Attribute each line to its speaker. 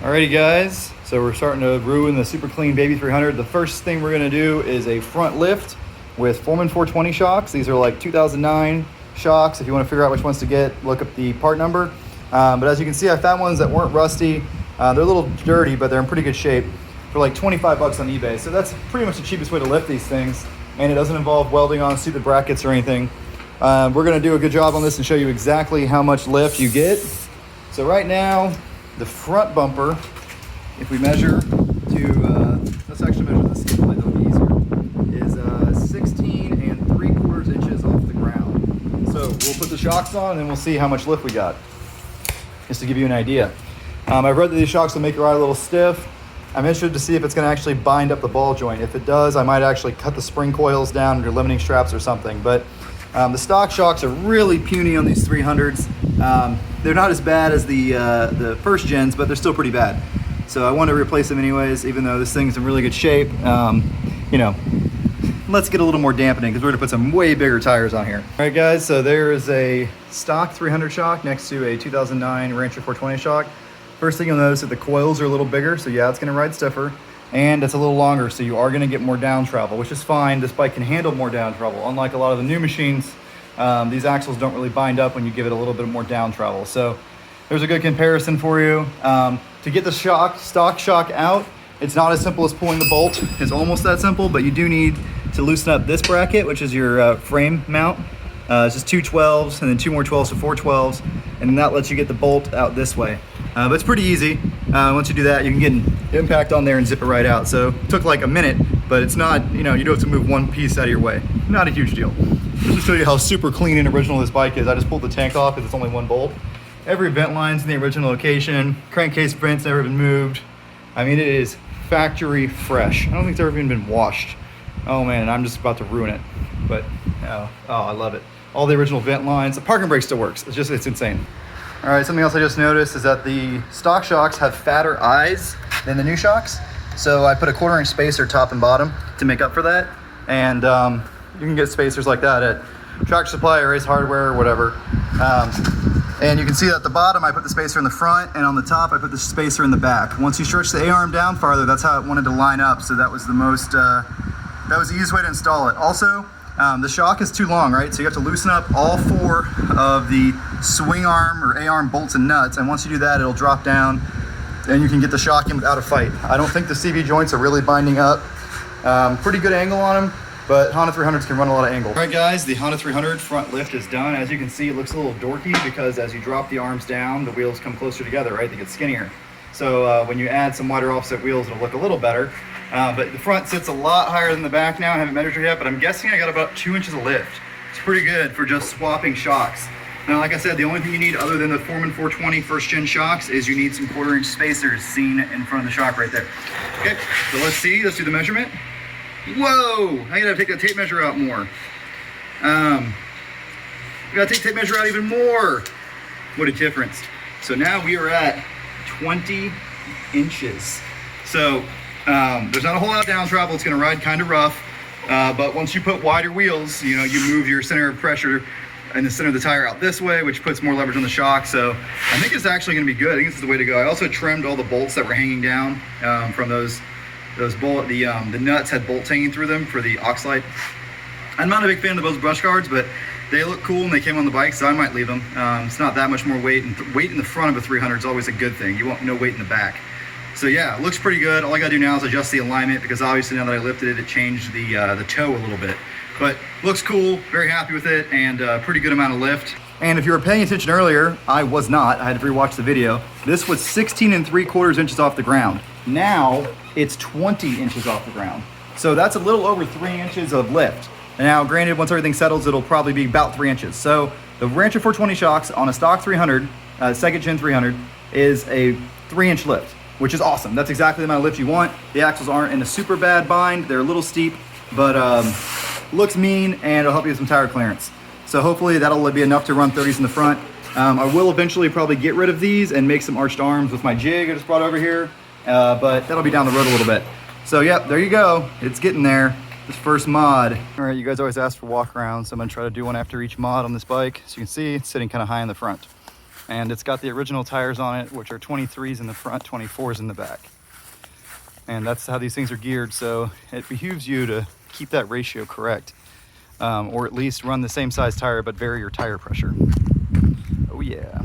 Speaker 1: Alrighty guys, so we're starting to ruin the super clean baby 300. The first thing we're gonna do is a front lift with Foreman 420 shocks. These are like 2009 shocks. If you wanna figure out which ones to get, look up the part number. But as you can see, I found ones that weren't rusty. They're a little dirty, but they're in pretty good shape for like 25 bucks on eBay. So that's pretty much the cheapest way to lift these things. And it doesn't involve welding on stupid brackets or anything. We're gonna do a good job on this and show you exactly how much lift you get. So right now, the front bumper, if we measure to, let's actually measure the skid plate, that'll be easier, is 16 3/4 inches off the ground. So we'll put the shocks on and we'll see how much lift we got, just to give you an idea. I've read that these shocks will make your ride a little stiff. I'm interested to see if it's going to actually bind up the ball joint. If it does, I might actually cut the spring coils down or limiting straps or something. But the stock shocks are really puny on these 300s. They're not as bad as the first gens, but they're still pretty bad. So I want to replace them anyways, even though this thing's in really good shape. You know, let's get a little more dampening because we're gonna put some way bigger tires on here. All right guys, so there is a stock 300 shock next to a 2009 Rancher 420 shock. First thing you'll notice that the coils are a little bigger, so yeah, it's gonna ride stiffer, and it's a little longer, so you are gonna get more down travel, which is fine. This bike can handle more down travel. Unlike a lot of the new machines, these axles don't really bind up when you give it a little bit more down travel. So there's a good comparison for you. To get the stock shock out, it's not as simple as pulling the bolt. It's almost that simple, but you do need to loosen up this bracket, which is your frame mount. It's just two 12s and then two more 12s, so four 12s, and that lets you get the bolt out this way. But it's pretty easy. Once you do that, you can get an impact on there and zip it right out. So it took like a minute, but it's not, you know, you don't have to move one piece out of your way. Not a huge deal. Just to show you how super clean and original this bike is, I just pulled the tank off because it's only one bolt. Every vent line's in the original location. Crankcase vent's never been moved. I mean, it is factory fresh. I don't think it's ever even been washed. Oh man, I'm just about to ruin it. But, oh, I love it. All the original vent lines. The parking brake still works. It's insane. All right, something else I just noticed is that the stock shocks have fatter eyes than the new shocks. So I put a 1/4 inch spacer top and bottom to make up for that. And you can get spacers like that at Tractor Supply or Ace Hardware or whatever. And you can see that at the bottom, I put the spacer in the front, and on the top, I put the spacer in the back. Once you stretch the A-arm down farther, that's how it wanted to line up. So that was the most, that was the easiest way to install it. Also, the shock is too long, right? So you have to loosen up all four of the swing arm or A-arm bolts and nuts. And once you do that, it'll drop down and you can get the shock in without a fight. I don't think the CV joints are really binding up. Pretty good angle on them, but Honda 300s can run a lot of angle. All right guys, the Honda 300 front lift is done. As you can see, it looks a little dorky because as you drop the arms down, the wheels come closer together, right? They get skinnier. So when you add some wider offset wheels, it'll look a little better. But the front sits a lot higher than the back now. I haven't measured it yet, but I'm guessing I got about 2 inches of lift. It's pretty good for just swapping shocks. Now, like I said, the only thing you need other than the Foreman 420 first gen shocks is you need some 1/4 inch spacers seen in front of the shock right there. Okay, so let's do the measurement. Whoa, I gotta take that tape measure out more. We gotta take the tape measure out even more. What a difference. So now we are at 20 inches. So there's not a whole lot of down travel. It's gonna ride kind of rough, but once you put wider wheels, you know, you move your center of pressure and the center of the tire out this way, which puts more leverage on the shock. So I think it's actually gonna be good. I think this is the way to go. I also trimmed all the bolts that were hanging down from those bolt, the nuts had bolts hanging through them for the Oxlite. I'm not a big fan of those brush guards, but they look cool and they came on the bike, so I might leave them. It's not that much more weight, and weight in the front of a 300 is always a good thing. You want no weight in the back. So yeah, it looks pretty good. All I gotta do now is adjust the alignment because obviously now that I lifted it, it changed the toe a little bit. But looks cool, very happy with it, and pretty good amount of lift. And if you were paying attention earlier, I was not. I had to rewatch the video. This was 16 3/4 inches off the ground. Now it's 20 inches off the ground. So that's a little over 3 inches of lift. And now granted, once everything settles, it'll probably be about 3 inches. So the Rancher 420 shocks on a stock 300, second gen 300, is a 3-inch lift, which is awesome. That's exactly the amount of lift you want. The axles aren't in a super bad bind. They're a little steep, but looks mean, and it'll help you with some tire clearance. So hopefully that'll be enough to run 30s in the front. I will eventually probably get rid of these and make some arched arms with my jig I just brought over here, but that'll be down the road a little bit. So yep, there you go. It's getting there. This first mod. All right, you guys always ask for walk arounds, so I'm gonna try to do one after each mod on this bike. As you can see, it's sitting kind of high in the front. And it's got the original tires on it, which are 23s in the front, 24s in the back. And that's how these things are geared, so it behooves you to keep that ratio correct, or at least run the same size tire but vary your tire pressure. Oh yeah.